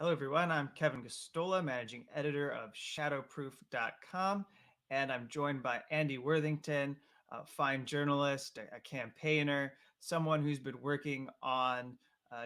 Hello, everyone. I'm Kevin Gosztola, managing editor of Shadowproof.com, and I'm joined by Andy Worthington, a fine journalist, a campaigner, someone who's been working on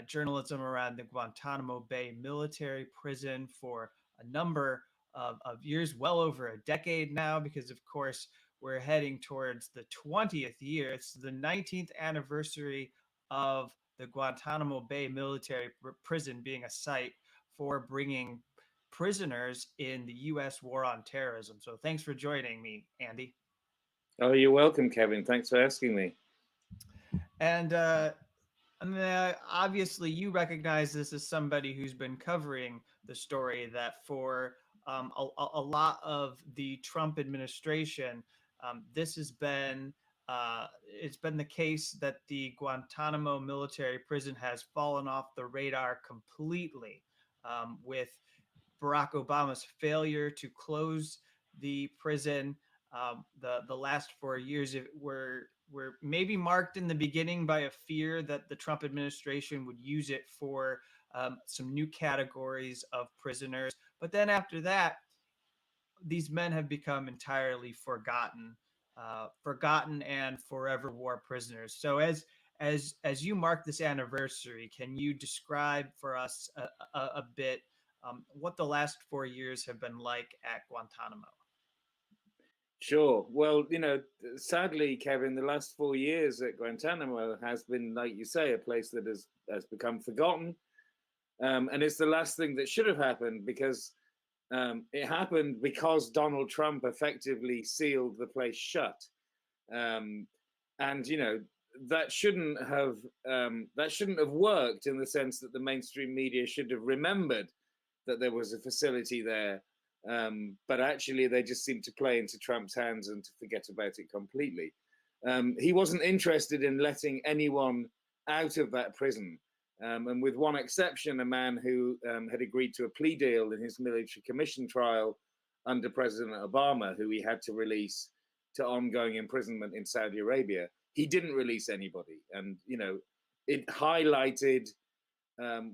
journalism around the Guantanamo Bay military prison for a number of years, well over a decade now, because, of course, we're heading towards the 20th year. It's the 19th anniversary of the Guantanamo Bay military prison being a site for bringing prisoners in the U.S. war on terrorism. So thanks for joining me, Andy. Oh, you're welcome, Kevin. Thanks for asking me. And obviously, you recognize this as somebody who's been covering the story that for a lot of the Trump administration, this has been it's been the case that the Guantanamo military prison has fallen off the radar completely, with Barack Obama's failure to close the prison. The last 4 years were maybe marked in the beginning by a fear that the Trump administration would use it for some new categories of prisoners. But then after that, these men have become entirely forgotten and forever war prisoners. So as you mark this anniversary, can you describe for us a bit what the last 4 years have been like at Guantanamo? Sure. Well, sadly, Kevin, the last 4 years at Guantanamo has been, like you say, a place that has become forgotten. And it's the last thing that should have happened because it happened because Donald Trump effectively sealed the place shut. And, that shouldn't have worked in the sense that the mainstream media should have remembered that there was a facility there. But actually, they just seemed to play into Trump's hands and to forget about it completely. He wasn't interested in letting anyone out of that prison. And with one exception, a man who had agreed to a plea deal in his military commission trial under President Obama, who he had to release to ongoing imprisonment in Saudi Arabia, he didn't release anybody. And, it highlighted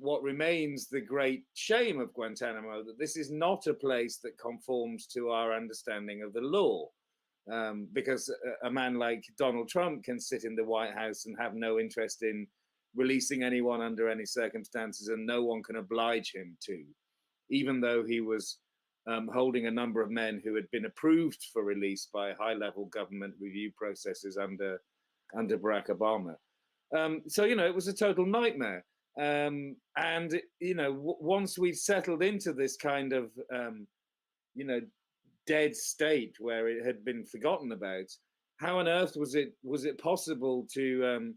what remains the great shame of Guantanamo, that this is not a place that conforms to our understanding of the law. Because a man like Donald Trump can sit in the White House and have no interest in releasing anyone under any circumstances, and no one can oblige him to, even though he was holding a number of men who had been approved for release by high-level government review processes under Barack Obama. So, it was a total nightmare. And, once we settled into this kind of, dead state where it had been forgotten about, how on earth was it possible to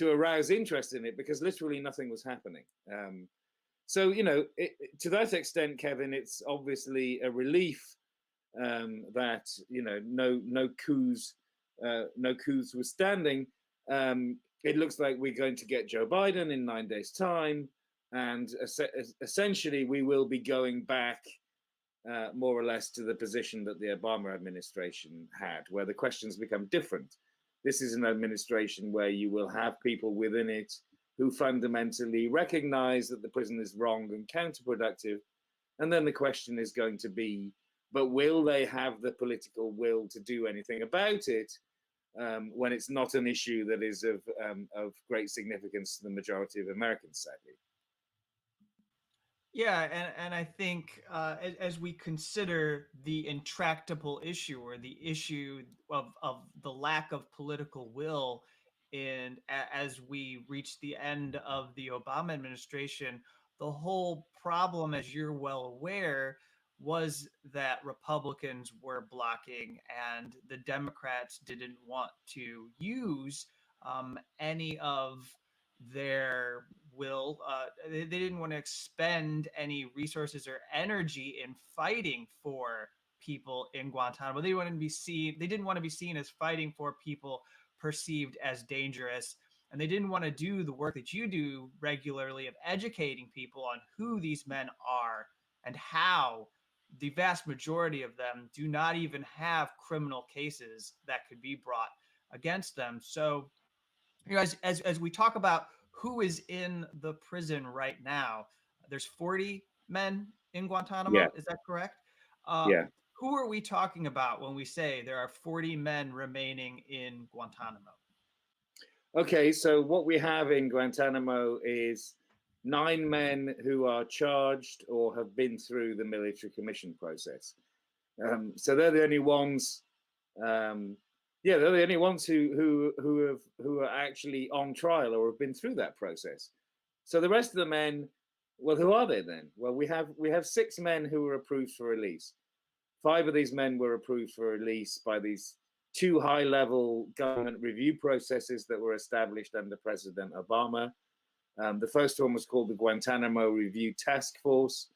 arouse interest in it? Because literally nothing was happening. So, to that extent, Kevin, it's obviously a relief that, no coups were standing. It looks like we're going to get Joe Biden in 9 days' time. And essentially, we will be going back more or less to the position that the Obama administration had, where the questions become different. This is an administration where you will have people within it who fundamentally recognize that the prison is wrong and counterproductive. And then the question is going to be, but will they have the political will to do anything about it when it's not an issue that is of great significance to the majority of Americans, sadly? Yeah, and I think as we consider the intractable issue, or the issue of the lack of political will, and as we reach the end of the Obama administration, the whole problem, as you're well aware, was that Republicans were blocking and the Democrats didn't want to use any of their will. They didn't want to expend any resources or energy in fighting for people in Guantanamo. They didn't want to be seen as fighting for people perceived as dangerous. And they didn't want to do the work that you do regularly of educating people on who these men are and how the vast majority of them do not even have criminal cases that could be brought against them. So, as we talk about who is in the prison right now, there's 40 men in Yeah, Guantanamo. Is that correct? yeah. Who are we talking about when we say there are 40 men remaining in Guantanamo? Okay, so what we have in Guantanamo is 9 men who are charged or have been through the military commission process. So they're the only ones. Yeah, they're the only ones who are actually on trial or have been through that process. So the rest of the men, well, who are they then? Well, we have 6 men who were approved for release. 5 of these men were approved for release by these 2 high-level government review processes that were established under President Obama. The first one was called the Guantanamo Review Task Force.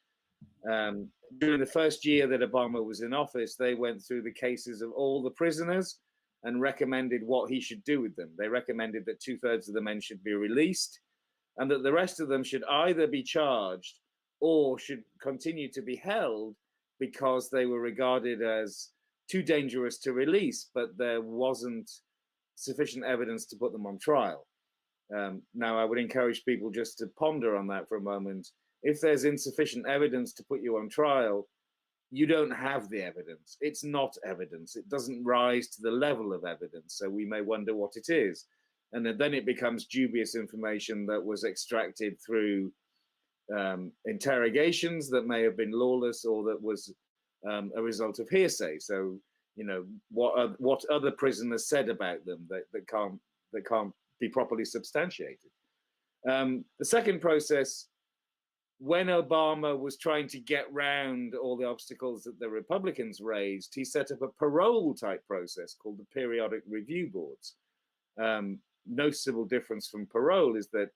During the first year that Obama was in office, they went through the cases of all the prisoners and recommended what he should do with them. They recommended that 2/3 of the men should be released and that the rest of them should either be charged or should continue to be held because they were regarded as too dangerous to release, but there wasn't sufficient evidence to put them on trial. Now, I would encourage people just to ponder on that for a moment. If there's insufficient evidence to put you on trial, you don't have the evidence. It's not evidence. It doesn't rise to the level of evidence. So we may wonder what it is. And then it becomes dubious information that was extracted through interrogations that may have been lawless or that was a result of hearsay. So, what other prisoners said about them that can't be properly substantiated. The second process, when Obama was trying to get round all the obstacles that the Republicans raised, he set up a parole type process called the periodic review boards. Noticeable difference from parole is that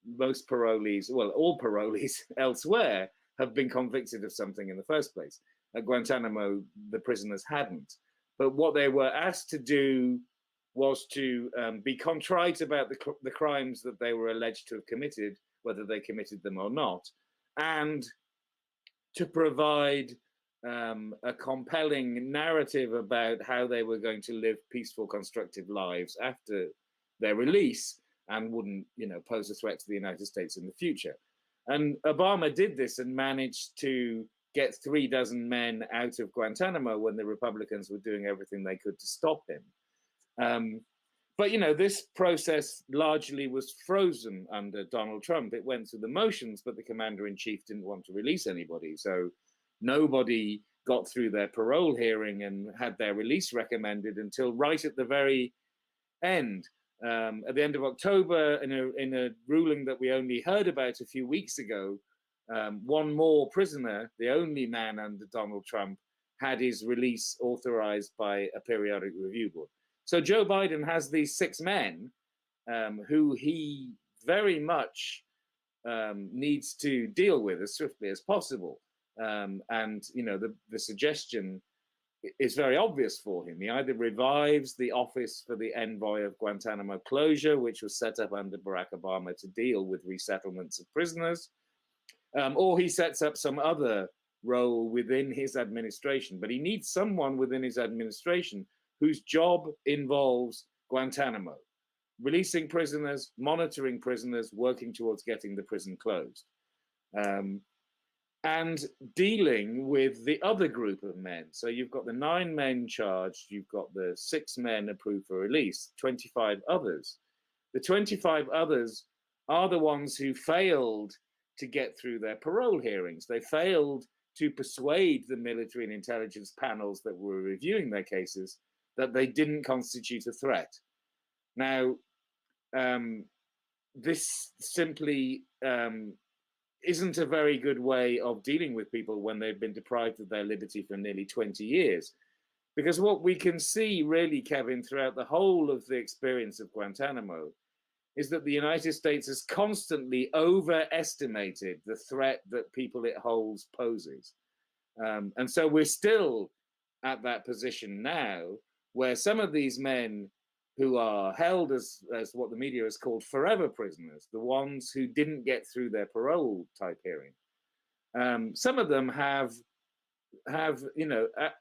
most parolees, well, all parolees elsewhere have been convicted of something in the first place. At Guantanamo, the prisoners hadn't. But what they were asked to do was to be contrite about the crimes that they were alleged to have committed, whether they committed them or not, and to provide a compelling narrative about how they were going to live peaceful, constructive lives after their release and wouldn't, pose a threat to the United States in the future. And Obama did this and managed to get 36 men out of Guantanamo when the Republicans were doing everything they could to stop him. But this process largely was frozen under Donald Trump. It went through the motions, but the commander-in-chief didn't want to release anybody. So nobody got through their parole hearing and had their release recommended until right at the very end. At the end of October, in a ruling that we only heard about a few weeks ago, one more prisoner, the only man under Donald Trump, had his release authorized by a periodic review board. So Joe Biden has these 6 men who he very much needs to deal with as swiftly as possible. And the suggestion is very obvious for him. He either revives the office for the envoy of Guantanamo closure, which was set up under Barack Obama to deal with resettlements of prisoners, or he sets up some other role within his administration. But he needs someone within his administration whose job involves Guantanamo, releasing prisoners, monitoring prisoners, working towards getting the prison closed, and dealing with the other group of men. So you've got the 9 men charged, you've got the 6 men approved for release, 25 others. The 25 others are the ones who failed to get through their parole hearings. They failed to persuade the military and intelligence panels that were reviewing their cases that they didn't constitute a threat. Now, this simply isn't a very good way of dealing with people when they've been deprived of their liberty for nearly 20 years. Because what we can see really, Kevin, throughout the whole of the experience of Guantanamo is that the United States has constantly overestimated the threat that people it holds poses. And so we're still at that position now, where some of these men who are held as what the media has called forever prisoners, the ones who didn't get through their parole type hearing, some of them have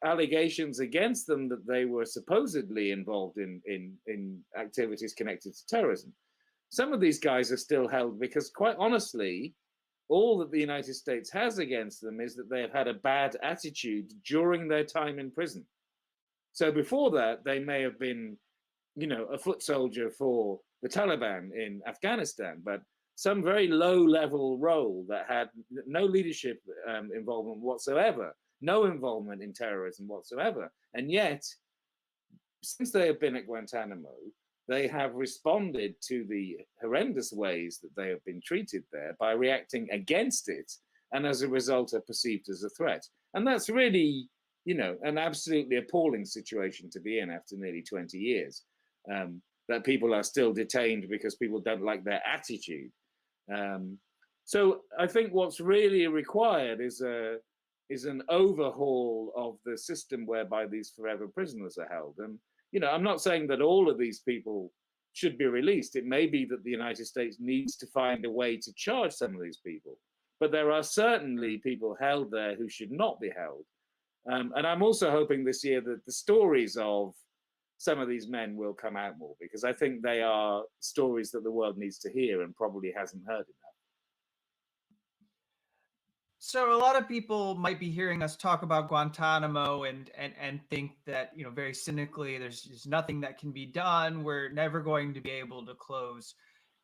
allegations against them that they were supposedly involved in activities connected to terrorism. Some of these guys are still held because, quite honestly, All that the United States has against them is that they have had a bad attitude during their time in prison. So before that, they may have been, a foot soldier for the Taliban in Afghanistan, but some very low-level role that had no leadership involvement whatsoever, no involvement in terrorism whatsoever. And yet, since they have been at Guantanamo, they have responded to the horrendous ways that they have been treated there by reacting against it, and as a result are perceived as a threat. And that's really, an absolutely appalling situation to be in after nearly 20 years, that people are still detained because people don't like their attitude. So I think what's really required is an overhaul of the system whereby these forever prisoners are held. And I'm not saying that all of these people should be released. It may be that the United States needs to find a way to charge some of these people, but there are certainly people held there who should not be held. And I'm also hoping this year that the stories of some of these men will come out more, because I think they are stories that the world needs to hear and probably hasn't heard enough. So a lot of people might be hearing us talk about Guantanamo and think that, very cynically, there's just nothing that can be done. We're never going to be able to close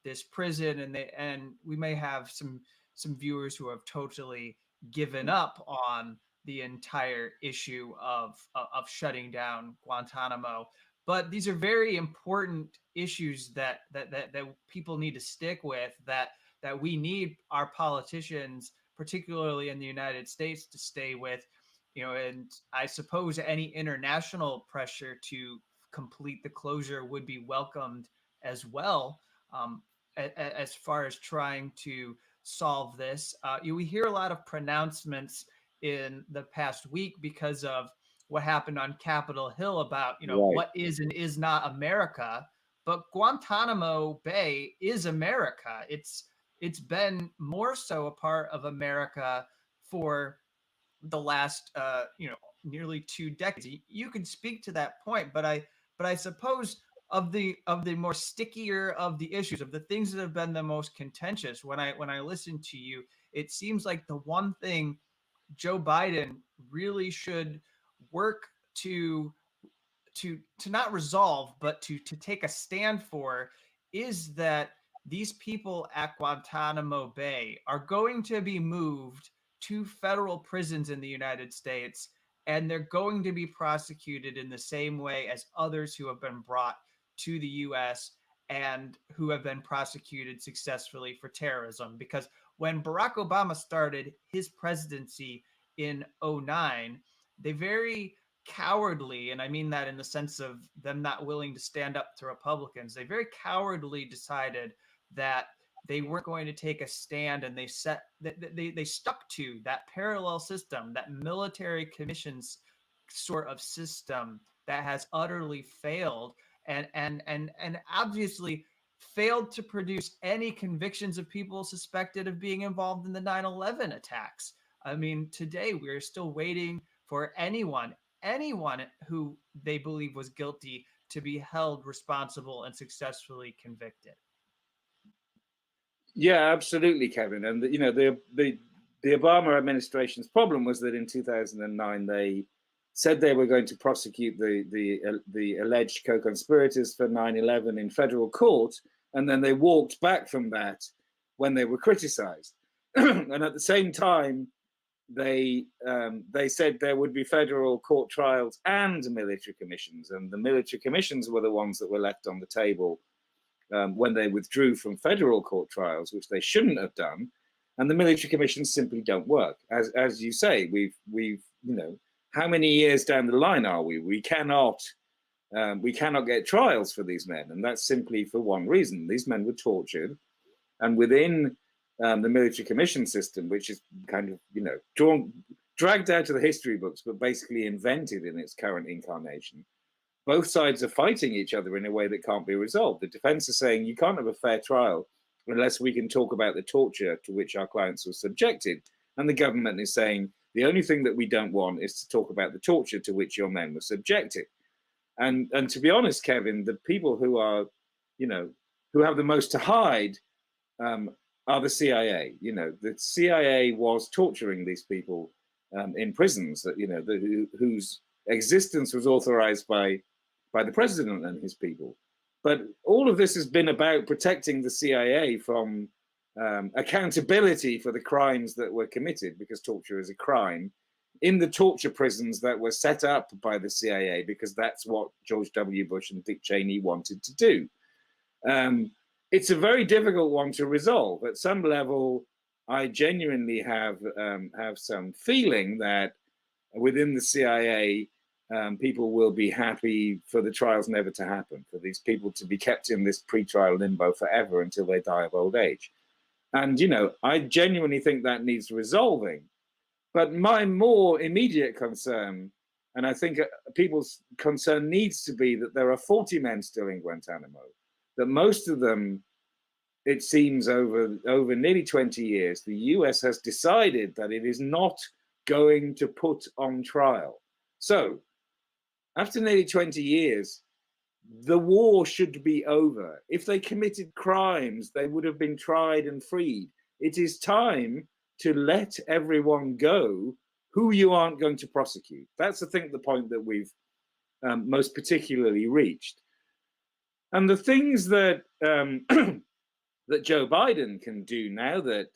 this prison, and we may have some viewers who have totally given up on the entire issue of shutting down Guantanamo. But these are very important issues that people need to stick with, that we need our politicians, particularly in the United States, to stay with, and I suppose any international pressure to complete the closure would be welcomed as well, as far as trying to solve this. We hear a lot of pronouncements in the past week because of what happened on Capitol Hill about, Right. what is and is not America. But Guantanamo Bay is America. It's been more so a part of America for the last nearly 2 decades. You can speak to that point, but I suppose of the more stickier of the issues, of the things that have been the most contentious, when I listen to you, it seems like the one thing Joe Biden really should work to not resolve, but to take a stand for, is that these people at Guantanamo Bay are going to be moved to federal prisons in the United States, and they're going to be prosecuted in the same way as others who have been brought to the U.S. and who have been prosecuted successfully for terrorism. Because when Barack Obama started his presidency in 2009, they very cowardly, and I mean that in the sense of them not willing to stand up to Republicans, they very cowardly decided that they weren't going to take a stand, and they stuck to that parallel system, that military commissions sort of system that has utterly failed, and obviously failed to produce any convictions of people suspected of being involved in the 9/11 attacks. I mean, today we're still waiting for anyone who they believe was guilty to be held responsible and successfully convicted. Yeah, absolutely, Kevin. And the Obama administration's problem was that in 2009 they said they were going to prosecute the alleged co-conspirators for 9/11 in federal court, and then they walked back from that when they were criticized. And at the same time, they said there would be federal court trials and military commissions, and the military commissions were the ones that were left on the table when they withdrew from federal court trials, which they shouldn't have done. And the military commissions simply don't work. As you say, we've how many years down the line are we? We cannot get trials for these men, and that's simply for one reason: these men were tortured, and within the military commission system, which is kind of dragged out of the history books, but basically invented in its current incarnation, both sides are fighting each other in a way that can't be resolved. The defense is saying you can't have a fair trial unless we can talk about the torture to which our clients were subjected. And the government is saying the only thing that we don't want is to talk about the torture to which your men were subjected. And to be honest, Kevin, the people who are, who have the most to hide are the CIA. You know, the CIA was torturing these people in prisons that, you know, whose existence was authorized by the president and his people. But all of this has been about protecting the CIA from accountability for the crimes that were committed, because torture is a crime, in the torture prisons that were set up by the CIA, because that's what George W. Bush and Dick Cheney wanted to do. It's a very difficult one to resolve. At some level, I genuinely have some feeling that within the CIA, people will be happy for the trials never to happen, for these people to be kept in this pre-trial limbo forever until they die of old age. And, you know, I genuinely think that needs resolving. But my more immediate concern, and I think people's concern needs to be, that there are 40 men still in Guantanamo, that most of them, it seems over nearly 20 years, the US has decided that it is not going to put on trial. So after nearly 20 years, the war should be over. If they committed crimes, they would have been tried and freed. It is time to let everyone go who you aren't going to prosecute. That's, I think, the point that we've most particularly reached. And the things that that Joe Biden can do now that,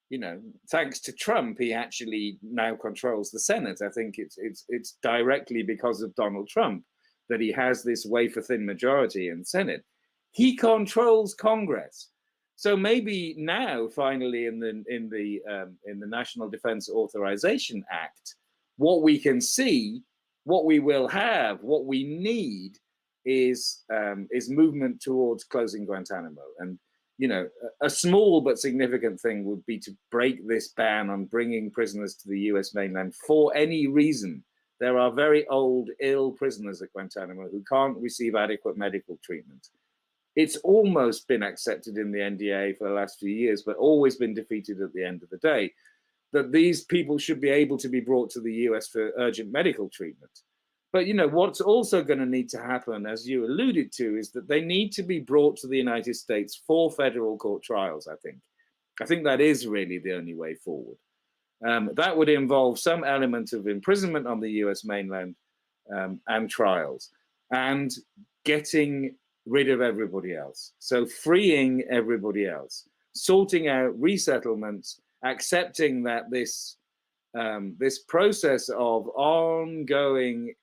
you know, thanks to Trump, he actually now controls the Senate. I think it's directly because of Donald Trump that he has this wafer-thin majority in the Senate. He controls Congress. So maybe now, finally, in the National Defense Authorization Act, what we can see, what we will have, what we need is movement towards closing Guantanamo. And, you know, a small but significant thing would be to break this ban on bringing prisoners to the US mainland for any reason. There are very old, ill prisoners at Guantanamo who can't receive adequate medical treatment. It's almost been accepted in the NDA for the last few years, but always been defeated at the end of the day, that these people should be able to be brought to the US for urgent medical treatment. But, you know, what's also going to need to happen, as you alluded to, is that they need to be brought to the United States for federal court trials, I think. I think that is really the only way forward. That would involve some element of imprisonment on the US mainland and trials, and getting rid of everybody else. So freeing everybody else, sorting out resettlements, accepting that this process of ongoing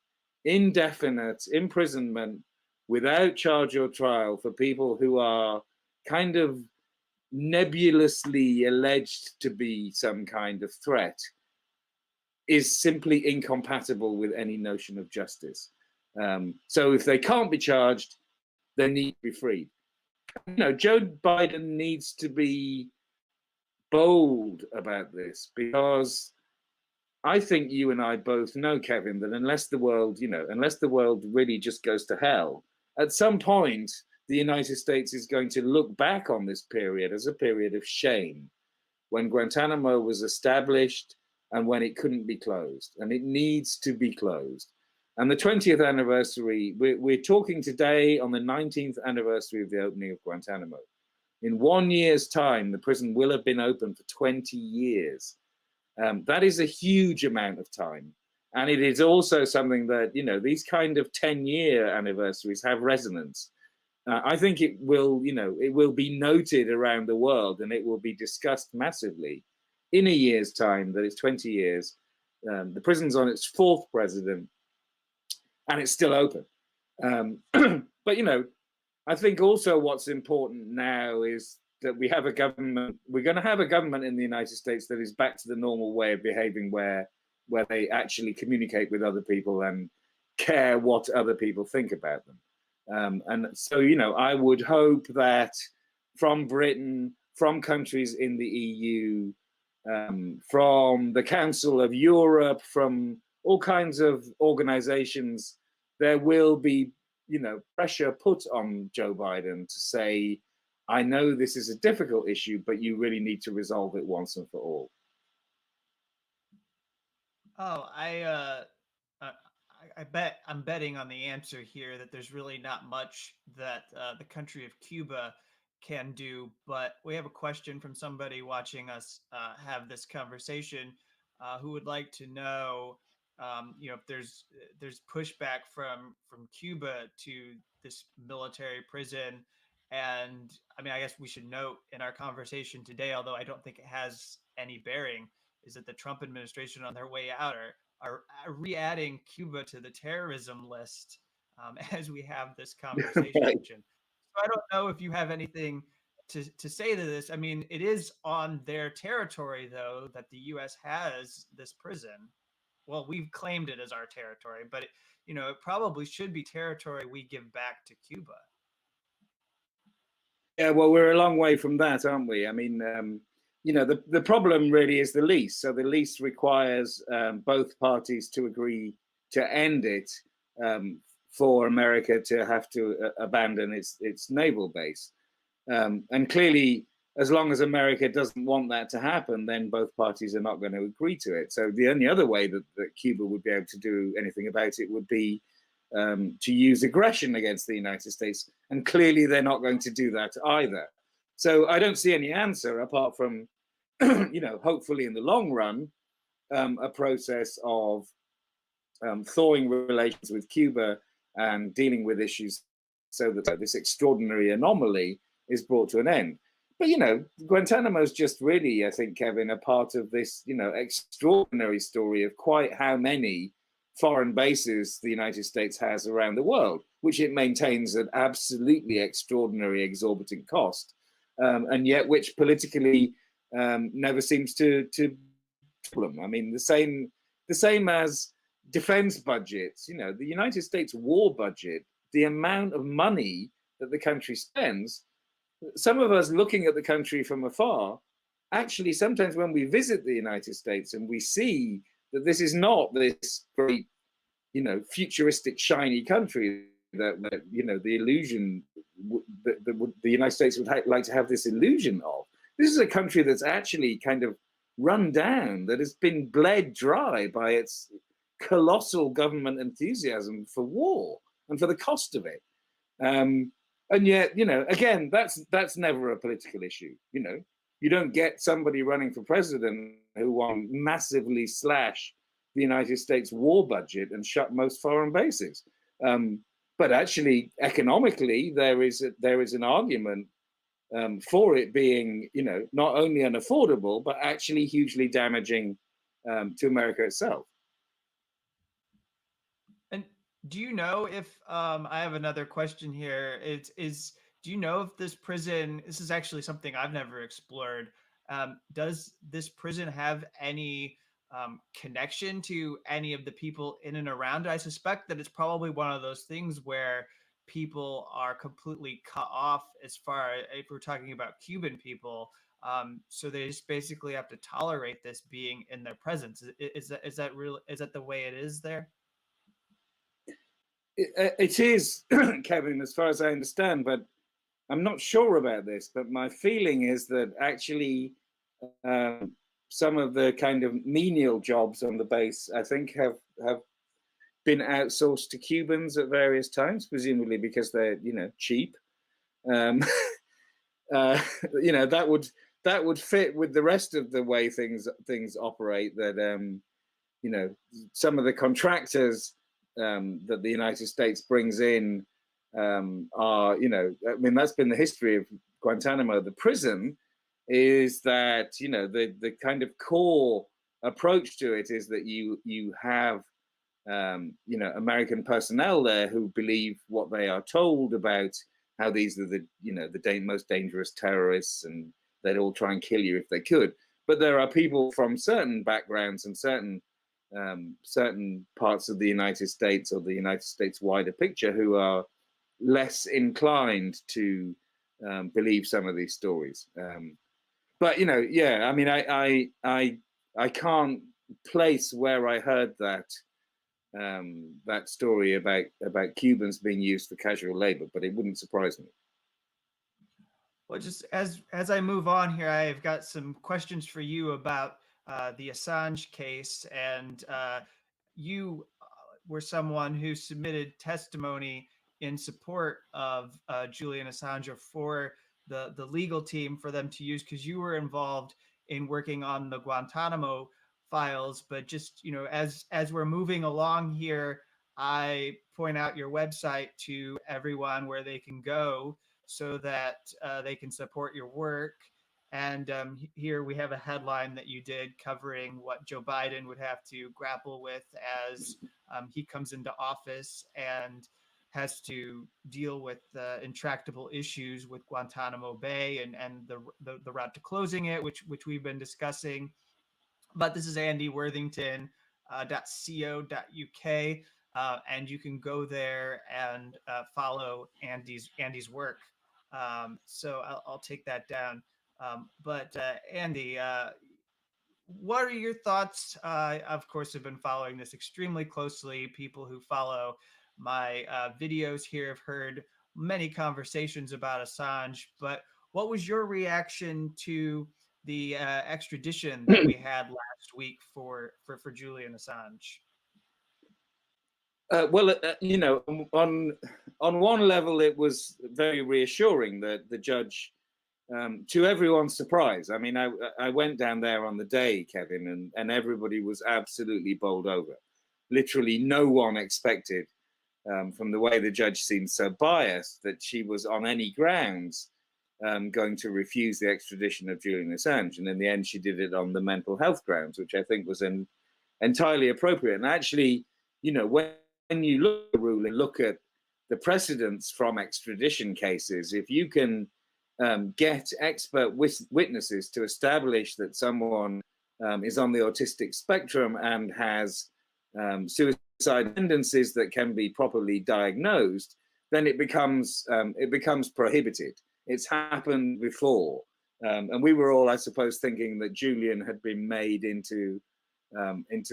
indefinite imprisonment without charge or trial for people who are kind of nebulously alleged to be some kind of threat is simply incompatible with any notion of justice. So if they can't be charged, they need to be freed. You know, Joe Biden needs to be bold about this, because I think you and I both know, Kevin, that unless the world really just goes to hell, at some point, the United States is going to look back on this period as a period of shame, when Guantanamo was established and when it couldn't be closed, and it needs to be closed. And the 20th anniversary, we're talking today on the 19th anniversary of the opening of Guantanamo. In 1 year's time, the prison will have been open for 20 years. That is a huge amount of time. And it is also something that, you know, these kind of 10-year anniversaries have resonance. I think it will, you know, it will be noted around the world, and it will be discussed massively in a year's time, that it's 20 years. The prison's on its fourth president, and it's still open. But, you know, I think also what's important now is that we have a government, we're going to have a government in the United States that is back to the normal way of behaving, where they actually communicate with other people and care what other people think about them. And so, you know, I would hope that from Britain, from countries in the EU, from the Council of Europe, from all kinds of organizations, there will be, you know, pressure put on Joe Biden to say, I know this is a difficult issue, but you really need to resolve it once and for all. Oh, I bet I'm betting on the answer here that there's really not much that the country of Cuba can do. But we have a question from somebody watching us have this conversation who would like to know, if there's pushback from Cuba to this military prison. And I mean, I guess we should note in our conversation today, although I don't think it has any bearing, is that the Trump administration on their way out are re-adding Cuba to the terrorism list as we have this conversation. Right. So I don't know if you have anything to say to this. I mean, it is on their territory, though, that the U.S. has this prison. Well, we've claimed it as our territory, but it probably should be territory we give back to Cuba. Yeah, well, we're a long way from that, aren't we? I mean, the problem really is the lease. So the lease requires both parties to agree to end it for America to have to abandon its naval base. And clearly, as long as America doesn't want that to happen, then both parties are not going to agree to it. So the only other way that Cuba would be able to do anything about it would be to use aggression against the United States. And clearly, they're not going to do that either. So I don't see any answer apart from, hopefully in the long run, a process of thawing relations with Cuba and dealing with issues so that this extraordinary anomaly is brought to an end. But, Guantanamo is just really, I think, Kevin, a part of this, extraordinary story of quite how many foreign bases the United States has around the world, which it maintains at absolutely extraordinary, exorbitant cost, and yet which politically never seems to problem. I mean, the same as defense budgets. The United States war budget, the amount of money that the country spends. Some of us looking at the country from afar, actually, sometimes when we visit the United States and we see that this is not this great, futuristic, shiny country that the illusion that the United States would like to have this illusion of. This is a country that's actually kind of run down, that has been bled dry by its colossal government enthusiasm for war and for the cost of it. And yet, again, that's never a political issue. You don't get somebody running for president who will massively slash the United States war budget and shut most foreign bases. But actually, economically, there is an argument for it being, not only unaffordable, but actually hugely damaging to America itself. And do you know if I have another question here? Do you know if this prison? This is actually something I've never explored. Does this prison have any connection to any of the people in and around it? I suspect that it's probably one of those things where people are completely cut off as far if we're talking about Cuban people. So they just basically have to tolerate this being in their presence. Is that real? Is that the way it is there? It is, Kevin, as far as I understand, but I'm not sure about this. But my feeling is that actually some of the kind of menial jobs on the base, I think, have been outsourced to Cubans at various times, presumably because they're cheap. That would fit with the rest of the way things operate. That some of the contractors that the United States brings in are, I mean, that's been the history of Guantanamo. The prison is that, the kind of core approach to it is that you have, American personnel there who believe what they are told about how these are the most dangerous terrorists, and they'd all try and kill you if they could. But there are people from certain backgrounds and certain parts of the United States or the United States wider picture who are less inclined to believe some of these stories. But I mean, I can't place where I heard that story about Cubans being used for casual labor, but it wouldn't surprise me. Well, just as I move on here, I've got some questions for you about the Assange case, and you were someone who submitted testimony in support of Julian Assange for the legal team for them to use, because you were involved in working on the Guantanamo files. But just, as we're moving along here, I point out your website to everyone where they can go so that they can support your work. And here we have a headline that you did covering what Joe Biden would have to grapple with as he comes into office and has to deal with intractable issues with Guantanamo Bay and the route to closing it, which we've been discussing. But this is Andy Worthington .co.uk, and you can go there and follow Andy's work. So I'll take that down. But Andy, what are your thoughts? Of course, have been following this extremely closely. People who follow my videos here have heard many conversations about Assange. But what was your reaction to the extradition that we had last week for Julian Assange? Well, on one level, it was very reassuring that the judge, to everyone's surprise, I mean, I went down there on the day, Kevin, and everybody was absolutely bowled over. Literally, no one expected, from the way the judge seemed so biased, that she was on any grounds going to refuse the extradition of Julian Assange. And in the end, she did it on the mental health grounds, which I think was entirely appropriate. And actually, when you look at the ruling, look at the precedents from extradition cases, if you can get expert witnesses to establish that someone is on the autistic spectrum and has suicide tendencies that can be properly diagnosed, then it becomes prohibited. It's happened before, and we were all, I suppose, thinking that Julian had been made into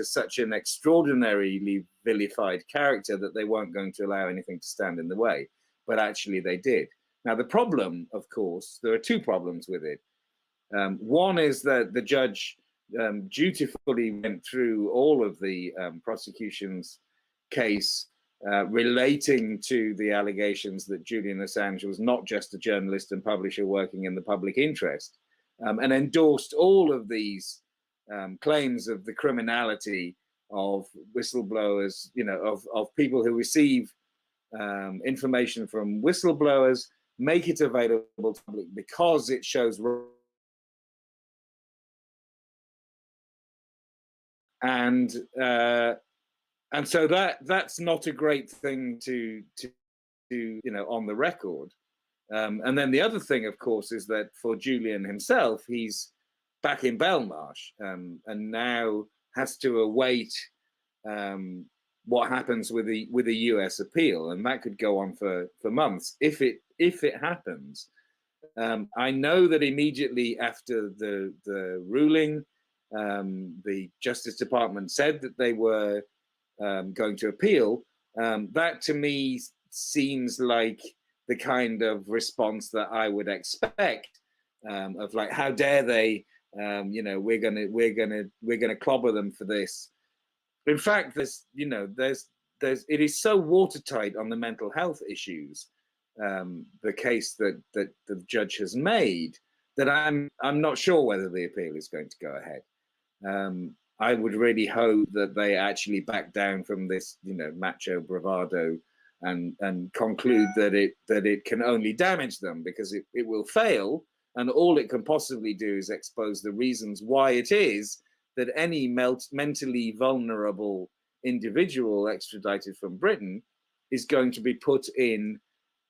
such an extraordinarily vilified character that they weren't going to allow anything to stand in the way, but actually they did. Now, the problem, of course, there are two problems with it. One is that the judge dutifully went through all of the prosecution's case relating to the allegations that Julian Assange was not just a journalist and publisher working in the public interest, and endorsed all of these claims of the criminality of whistleblowers, of people who receive information from whistleblowers, make it available to the public because it shows. And so that's not a great thing to on the record. And then the other thing, of course, is that for Julian himself, he's back in Belmarsh and now has to await what happens with the US appeal, and that could go on for months if it happens. I know that immediately after the ruling, the Justice Department said that they were going to appeal. That to me seems like the kind of response that I would expect, of like, how dare they? We're gonna clobber them for this. In fact, it is so watertight on the mental health issues, the case that the judge has made, that I'm not sure whether the appeal is going to go ahead. I would really hope that they actually back down from this, macho bravado and conclude that it can only damage them, because it will fail, and all it can possibly do is expose the reasons why it is that any mentally vulnerable individual extradited from Britain is going to be put in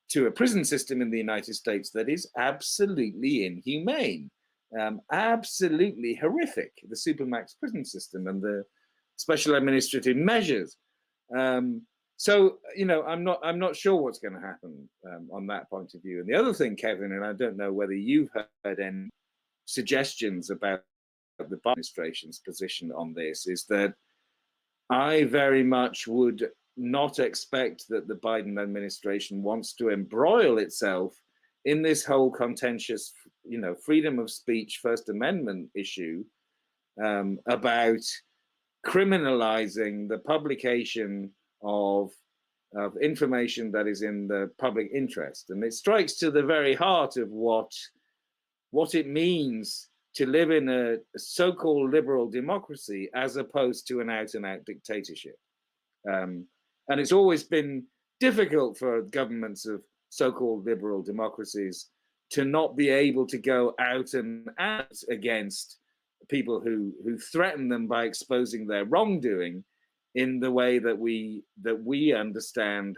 to a prison system in the United States that is absolutely inhumane, absolutely horrific, the Supermax prison system and the special administrative measures. So, I'm not sure what's going to happen on that point of view. And the other thing, Kevin, and I don't know whether you've heard any suggestions about the Biden administration's position on this, is that I very much would not expect that the Biden administration wants to embroil itself in this whole contentious, freedom of speech, First Amendment issue, about criminalizing the publication of of information that is in the public interest. And it strikes to the very heart of what it means to live in a so-called liberal democracy as opposed to an out-and-out dictatorship. And it's always been difficult for governments of so-called liberal democracies to not be able to go out and out against people who threaten them by exposing their wrongdoing in the way that we understand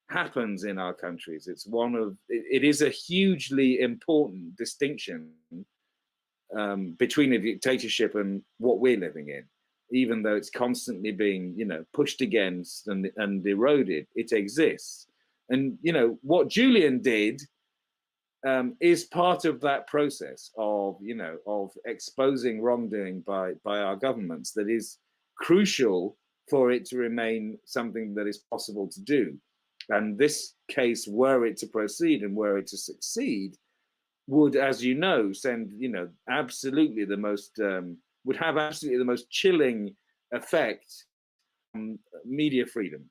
happens in our countries. It is a hugely important distinction between a dictatorship and what we're living in. Even though it's constantly being, pushed against and eroded, it exists. And what Julian did is part of that process of exposing wrongdoing by our governments that is crucial for it to remain something that is possible to do. And this case, were it to proceed and were it to succeed, would, as you know, send absolutely the most would have absolutely the most chilling effect on media freedom